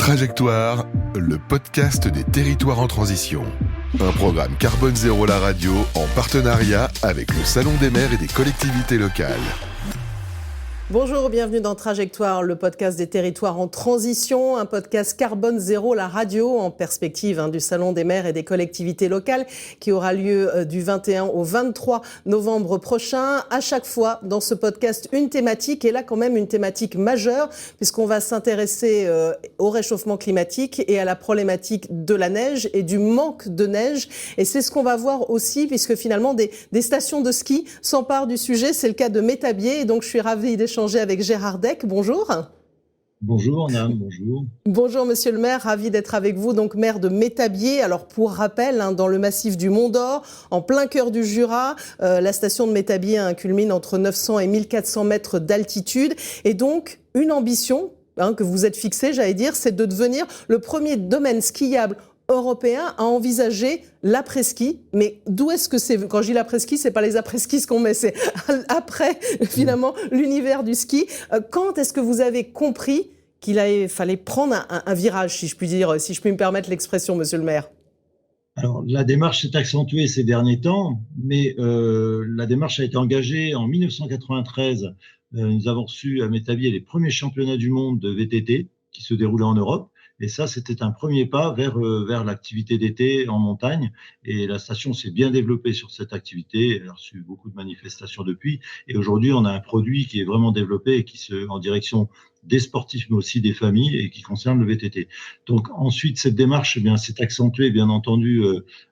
Trajectoire, le podcast des territoires en transition. Un programme Carbone Zéro la radio en partenariat avec le Salon des maires et des collectivités locales. Bonjour, bienvenue dans Trajectoire, le podcast des territoires en transition, un podcast Carbone Zéro la radio en perspective du Salon des maires et des collectivités locales qui aura lieu du 21 au 23 novembre prochain. À chaque fois dans ce podcast, une thématique, et là quand même une thématique majeure puisqu'on va s'intéresser au réchauffement climatique et à la problématique de la neige et du manque de neige. Et c'est ce qu'on va voir aussi puisque finalement des stations de ski s'emparent du sujet. C'est le cas de Métabier et donc je suis ravie d'échanger avec Gérard Deck. Bonjour. Bonjour, Nam, bonjour. Bonjour, monsieur le maire, ravi d'être avec vous, donc maire de Métabier. Alors, pour rappel, dans le massif du Mont d'Or, en plein cœur du Jura, la station de Métabier culmine entre 900 et 1400 mètres d'altitude. Et donc, une ambition que vous êtes fixée, j'allais dire, c'est de devenir le premier domaine skiable européen à envisager l'après-ski. Mais d'où est-ce que c'est? Quand je dis l'après-ski, c'est pas les après-skis qu'on met, c'est après, finalement, l'univers du ski. Quand est-ce que vous avez compris qu'il fallait prendre un virage, si je puis dire, si je puis me permettre l'expression, monsieur le maire? Alors, la démarche s'est accentuée ces derniers temps, mais la démarche a été engagée en 1993. Nous avons reçu à Métabier les premiers championnats du monde de VTT qui se déroulaient en Europe. Et ça, c'était un premier pas vers l'activité d'été en montagne. Et la station s'est bien développée sur cette activité. Elle a reçu beaucoup de manifestations depuis. Et aujourd'hui, on a un produit qui est vraiment développé et qui en direction des sportifs, mais aussi des familles, et qui concerne le VTT. Donc ensuite, cette démarche s'est accentuée, bien entendu,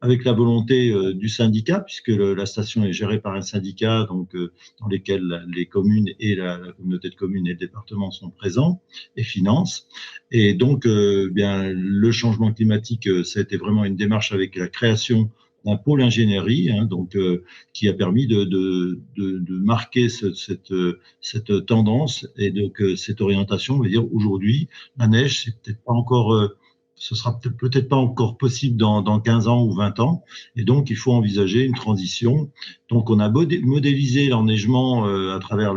avec la volonté du syndicat, puisque la station est gérée par un syndicat, donc dans lesquels les communes et la communauté de communes et le département sont présents et financent. Et donc, le changement climatique, ça a été vraiment une démarche avec la création d'un pôle ingénierie, qui a permis de marquer cette tendance et donc cette orientation. On va dire aujourd'hui, la neige, c'est peut-être pas encore, ce sera peut-être pas encore possible dans 15 ans ou 20 ans, et donc il faut envisager une transition. Donc on a modélisé l'enneigement à travers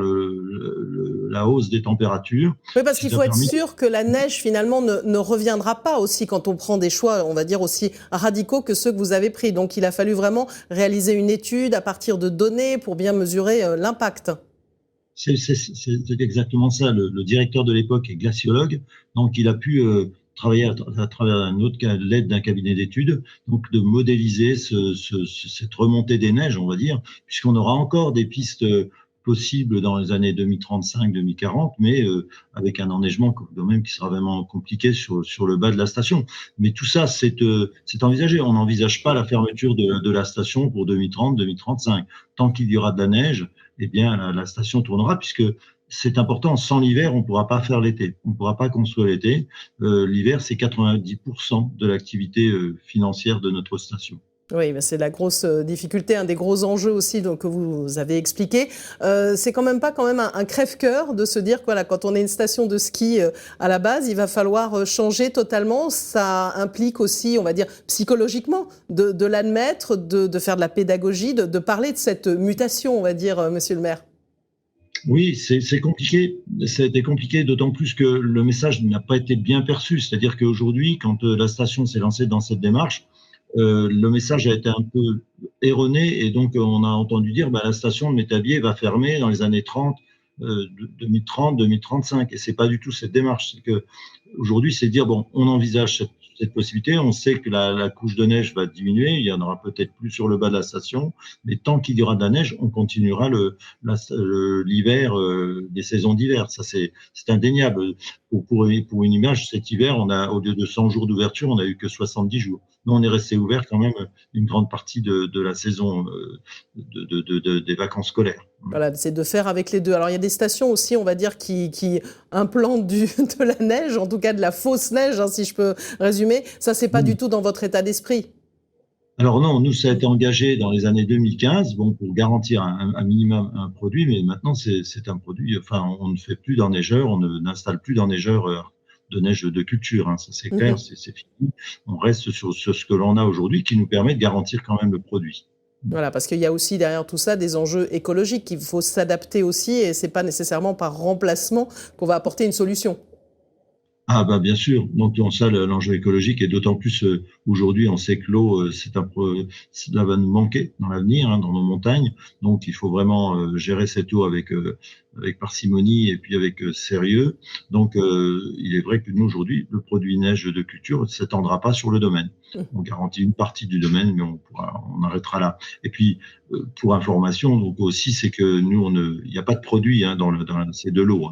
la hausse des températures. Oui, parce qu'il faut être sûr que la neige finalement ne reviendra pas aussi quand on prend des choix, on va dire, aussi radicaux que ceux que vous avez pris. Donc il a fallu vraiment réaliser une étude à partir de données pour bien mesurer l'impact. C'est exactement ça. Le directeur de l'époque est glaciologue, donc il a pu travailler à travers l'aide d'un cabinet d'études, donc de modéliser cette remontée des neiges, on va dire, puisqu'on aura encore des pistes possibles dans les années 2035-2040, mais avec un enneigement quand même qui sera vraiment compliqué sur le bas de la station. Mais tout ça, c'est envisagé. On n'envisage pas la fermeture de la station pour 2030-2035. Tant qu'il y aura de la neige, eh bien la station tournera, puisque c'est important. Sans l'hiver, on ne pourra pas faire l'été. On ne pourra pas construire l'été. L'hiver, c'est 90% de l'activité financière de notre station. Oui, c'est la grosse difficulté, un des gros enjeux aussi que vous avez expliqué. C'est quand même un crève-cœur de se dire que voilà, quand on est une station de ski à la base, il va falloir changer totalement. Ça implique aussi, on va dire, psychologiquement, de l'admettre, de faire de la pédagogie, de parler de cette mutation, on va dire, monsieur le maire. Oui, c'est compliqué. Ça a été compliqué, d'autant plus que le message n'a pas été bien perçu. C'est-à-dire qu'aujourd'hui, quand la station s'est lancée dans cette démarche, le message a été un peu erroné, et donc on a entendu dire la station de Métabier va fermer dans les années 2030-2035, et c'est pas du tout cette démarche. C'est que aujourd'hui, c'est dire on envisage cette possibilité, on sait que la couche de neige va diminuer, il y en aura peut-être plus sur le bas de la station, mais tant qu'il y aura de la neige, on continuera l'hiver, les saisons d'hiver. Ça, c'est indéniable. Pour une image, cet hiver, on a, au lieu de 100 jours d'ouverture, on a eu que 70 jours. Nous, on est resté ouvert quand même une grande partie de la saison des vacances scolaires. Voilà, c'est de faire avec les deux. Alors, il y a des stations aussi, on va dire, qui implantent de la neige, en tout cas de la fausse neige, si je peux résumer. Ça, c'est pas du tout dans votre état d'esprit. Alors non, nous, ça a été engagé dans les années 2015, pour garantir un minimum un produit, mais maintenant, c'est un produit, on ne fait plus d'enneigeurs, on n'installe plus d'enneigeurs de neige de culture, ça c'est clair, c'est fini. On reste sur ce que l'on a aujourd'hui, qui nous permet de garantir quand même le produit. Voilà, parce qu'il y a aussi derrière tout ça des enjeux écologiques. Il faut s'adapter aussi, et c'est pas nécessairement par remplacement qu'on va apporter une solution. Ah bah bien sûr. Donc ça, l'enjeu écologique est d'autant plus aujourd'hui, on sait que l'eau, cela va nous manquer dans l'avenir, dans nos montagnes. Donc il faut vraiment gérer cette eau avec parcimonie et puis avec sérieux. Donc il est vrai que nous aujourd'hui, le produit neige de culture ne s'étendra pas sur le domaine. On garantit une partie du domaine, mais on arrêtera là. Et puis pour information, donc aussi, c'est que nous, il n'y a pas de produit c'est de l'eau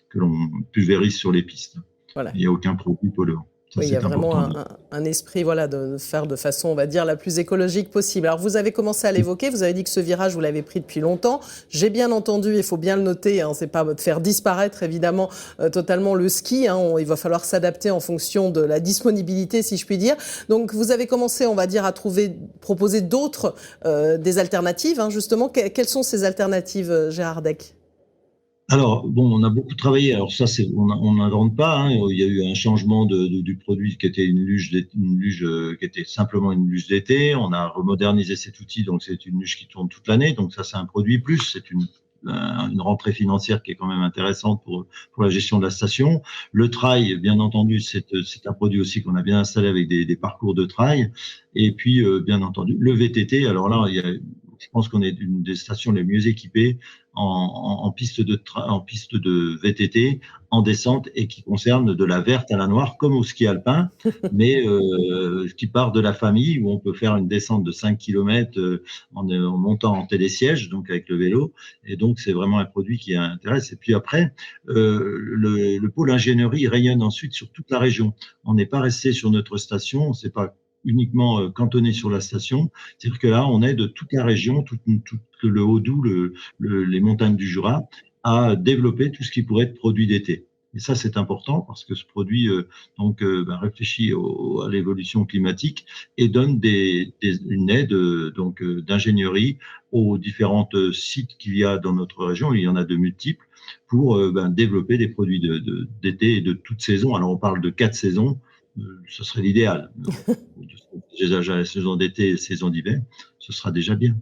que l'on pulvérise sur les pistes. Voilà. Il n'y a aucun produit polluant. Oui, il y a vraiment un esprit de faire de façon, on va dire, la plus écologique possible. Alors, vous avez commencé à l'évoquer, vous avez dit que ce virage, vous l'avez pris depuis longtemps. J'ai bien entendu, il faut bien le noter, c'est pas de faire disparaître, évidemment, totalement le ski. Il va falloir s'adapter en fonction de la disponibilité, si je puis dire. Donc, vous avez commencé, on va dire, à proposer d'autres, des alternatives, justement. Quelles sont ces alternatives, Gérard Deck ? Alors, on a beaucoup travaillé. Alors ça, on n'invente pas. Il y a eu un changement du produit qui était une luge qui était simplement une luge d'été. On a remodernisé cet outil, donc c'est une luge qui tourne toute l'année. Donc ça, c'est un produit plus. C'est une rentrée financière qui est quand même intéressante pour la gestion de la station. Le trail, bien entendu, c'est un produit aussi qu'on a bien installé avec des parcours de trail. Et puis, bien entendu, le VTT. Alors là, je pense qu'on est une des stations les mieux équipées en piste de VTT, en descente, et qui concerne de la verte à la noire, comme au ski alpin, mais qui part de la famille, où on peut faire une descente de 5 km en montant en télésiège, donc avec le vélo. Et donc, c'est vraiment un produit qui intéresse. Et puis après, le pôle ingénierie rayonne ensuite sur toute la région. On n'est pas resté sur notre station, on s'est pas uniquement cantonné sur la station. C'est-à-dire que là, on est de toute la région, tout le Haut-Doubs, les montagnes du Jura, à développer tout ce qui pourrait être produit d'été. Et ça, c'est important parce que ce produit réfléchit à l'évolution climatique et donne une aide d'ingénierie aux différents sites qu'il y a dans notre région. Il y en a de multiples pour développer des produits d'été et de toute saison. Alors, on parle de 4 saisons. Ce serait l'idéal. Déjà la saison d'été et la saison d'hiver, ce sera déjà bien.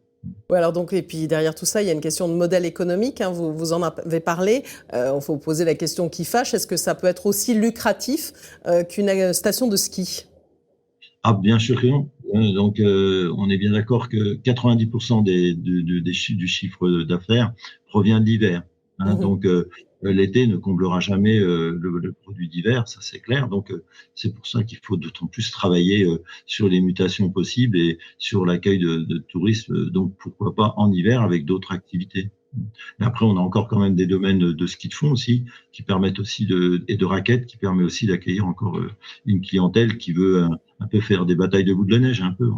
Oui, alors donc, et puis derrière tout ça, il y a une question de modèle économique. Vous en avez parlé. Il faut poser la question qui fâche. Est-ce que ça peut être aussi lucratif qu'une station de ski ? Ah, bien sûr que non. Donc, on est bien d'accord que 90% du chiffre d'affaires provient de l'hiver. Donc, l'été ne comblera jamais le produit d'hiver, ça c'est clair. Donc, c'est pour ça qu'il faut d'autant plus travailler sur les mutations possibles et sur l'accueil de tourisme. Donc, pourquoi pas en hiver avec d'autres activités. Et après, on a encore quand même des domaines de ski de fond aussi, qui permettent aussi et de raquettes, qui permet aussi d'accueillir encore une clientèle qui veut un peu faire des batailles de boules de neige, un peu.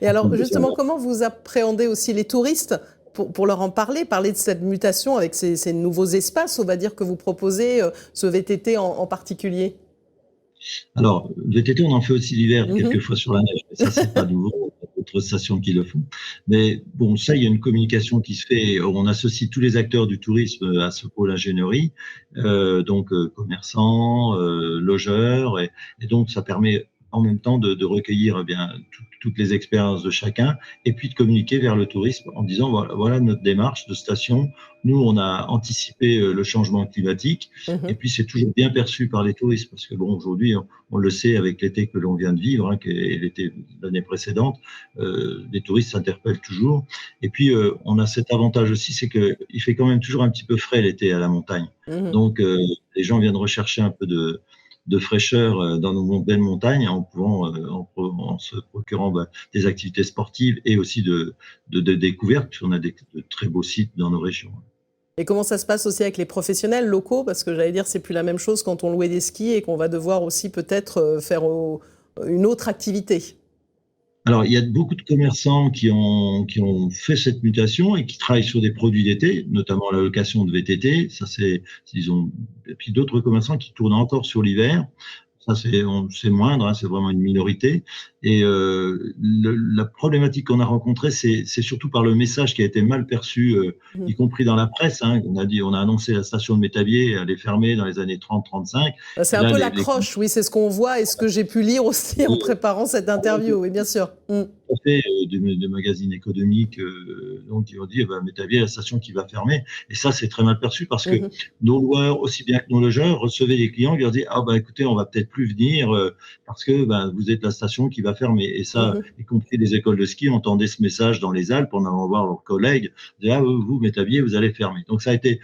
Et alors, justement, comment vous appréhendez aussi les touristes pour leur en parler de cette mutation avec ces nouveaux espaces, on va dire, que vous proposez, ce VTT en particulier ? Alors, VTT, on en fait aussi l'hiver, quelquefois sur la neige, mais ça, c'est pas nouveau. Il y a d'autres stations qui le font. Mais bon, ça, il y a une communication qui se fait. On associe tous les acteurs du tourisme à ce pôle ingénierie, commerçants, logeurs, et donc ça permet en même temps de recueillir toutes les expériences de chacun et puis de communiquer vers le tourisme en disant voilà notre démarche de station. Nous, on a anticipé le changement climatique et puis c'est toujours bien perçu par les touristes parce que aujourd'hui, on le sait avec l'été que l'on vient de vivre, qui est l'été l'année précédente, les touristes s'interpellent toujours. Et puis, on a cet avantage aussi, c'est qu'il fait quand même toujours un petit peu frais l'été à la montagne. Donc, les gens viennent rechercher un peu de fraîcheur dans nos belles montagnes en se procurant des activités sportives et aussi de découvertes, puisqu'on a de très beaux sites dans nos régions. Et comment ça se passe aussi avec les professionnels locaux ? Parce que j'allais dire, c'est plus la même chose quand on louait des skis et qu'on va devoir aussi peut-être faire une autre activité. Alors, il y a beaucoup de commerçants qui ont fait cette mutation et qui travaillent sur des produits d'été, notamment la location de VTT. Ça, et puis d'autres commerçants qui tournent encore sur l'hiver. Ça, c'est moindre, c'est vraiment une minorité. Et la problématique qu'on a rencontrée, c'est surtout par le message qui a été mal perçu, y compris dans la presse. On a annoncé la station de Métabier allait fermer dans les années 30-35. C'est un peu l'accroche, oui, c'est ce qu'on voit et ce que j'ai pu lire aussi en préparant cette interview, oui, bien sûr. à fait des magazines économiques donc qui ont dit Métabier, la station qui va fermer. Et ça, c'est très mal perçu parce que nos loueurs, aussi bien que nos logeurs, recevaient des clients qui leur disaient écoutez, on va peut-être plus venir parce que vous êtes la station qui va fermer. Et ça, y compris les écoles de ski entendaient ce message dans les Alpes en allant voir leurs collègues, disaient vous, Métabier, vous allez fermer. Donc ça a été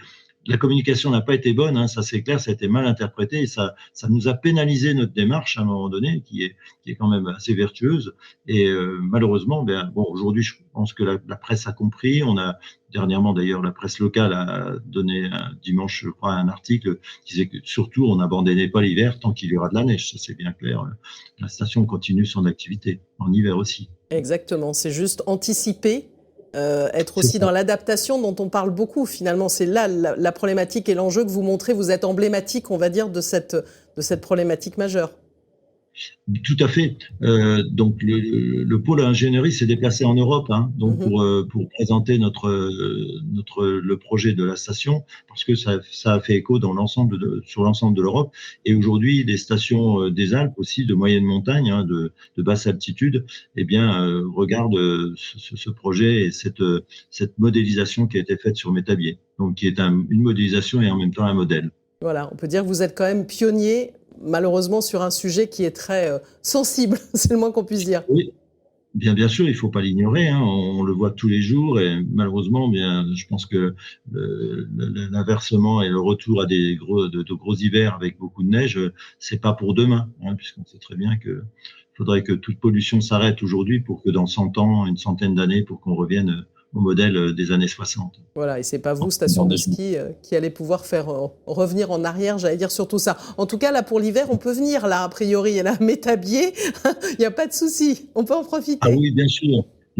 la communication n'a pas été bonne, ça c'est clair, ça a été mal interprété et ça nous a pénalisé notre démarche à un moment donné, qui est quand même assez vertueuse. Et malheureusement, aujourd'hui, je pense que la presse a compris. On a dernièrement, d'ailleurs, la presse locale a donné dimanche, je crois, un article qui disait que surtout, on n'abandonnait pas l'hiver tant qu'il y aura de la neige. Ça, c'est bien clair. La station continue son activité, en hiver aussi. Exactement, c'est juste anticiper. Être aussi dans l'adaptation dont on parle beaucoup finalement, c'est là la problématique et l'enjeu que vous montrez, vous êtes emblématique on va dire de cette problématique majeure. Tout à fait. Donc le pôle ingénierie s'est déplacé en Europe, donc pour présenter le projet de la station, parce que ça a fait écho sur l'ensemble de l'Europe. Et aujourd'hui, les stations des Alpes aussi, de moyenne montagne, de basse altitude, regardent ce projet et cette modélisation qui a été faite sur Métabier, donc qui est une modélisation et en même temps un modèle. Voilà, on peut dire que vous êtes quand même pionnier, malheureusement sur un sujet qui est très sensible, c'est le moins qu'on puisse dire. Oui, bien sûr, il ne faut pas l'ignorer, on le voit tous les jours et malheureusement, je pense que l'inversement et le retour à de gros hivers avec beaucoup de neige, c'est pas pour demain, puisqu'on sait très bien qu'il faudrait que toute pollution s'arrête aujourd'hui pour que dans 100 ans, une centaine d'années, pour qu'on revienne au modèle des années 60. Voilà, et c'est pas vous, station de ski, qui allez pouvoir faire revenir en arrière, j'allais dire surtout ça. En tout cas, là, pour l'hiver, on peut venir, là, a priori, et là, Métabier, il n'y a pas de souci, on peut en profiter. Ah oui, bien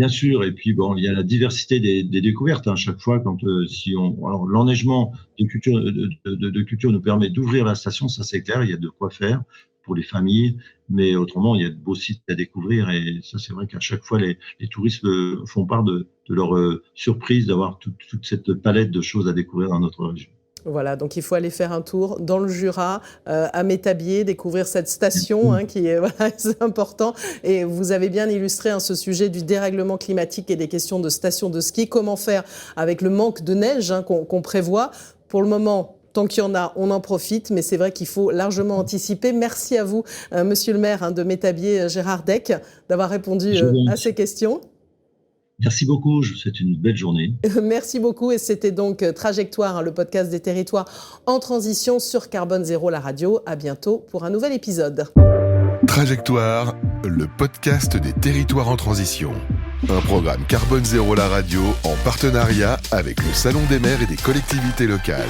sûr. Et puis, il y a la diversité des découvertes, chaque fois, alors, l'enneigement de culture nous permet d'ouvrir la station, ça c'est clair, il y a de quoi faire pour les familles, mais autrement, il y a de beaux sites à découvrir et ça, c'est vrai qu'à chaque fois, les touristes font part de leur surprise d'avoir toute cette palette de choses à découvrir dans notre région. Voilà, donc il faut aller faire un tour dans le Jura, à Métabier, découvrir cette station qui est c'est important. Et vous avez bien illustré ce sujet du dérèglement climatique et des questions de stations de ski. Comment faire avec le manque de neige qu'on prévoit. Pour le moment, tant qu'il y en a, on en profite, mais c'est vrai qu'il faut largement anticiper. Merci à vous, monsieur le maire de Métabier, Gérard Deck, d'avoir répondu à ces questions. Merci beaucoup, je vous souhaite une belle journée. Merci beaucoup et c'était donc Trajectoire, le podcast des territoires en transition sur Carbone Zéro, la radio. À bientôt pour un nouvel épisode. Trajectoire, le podcast des territoires en transition. Un programme Carbone Zéro, la radio, en partenariat avec le Salon des maires et des collectivités locales.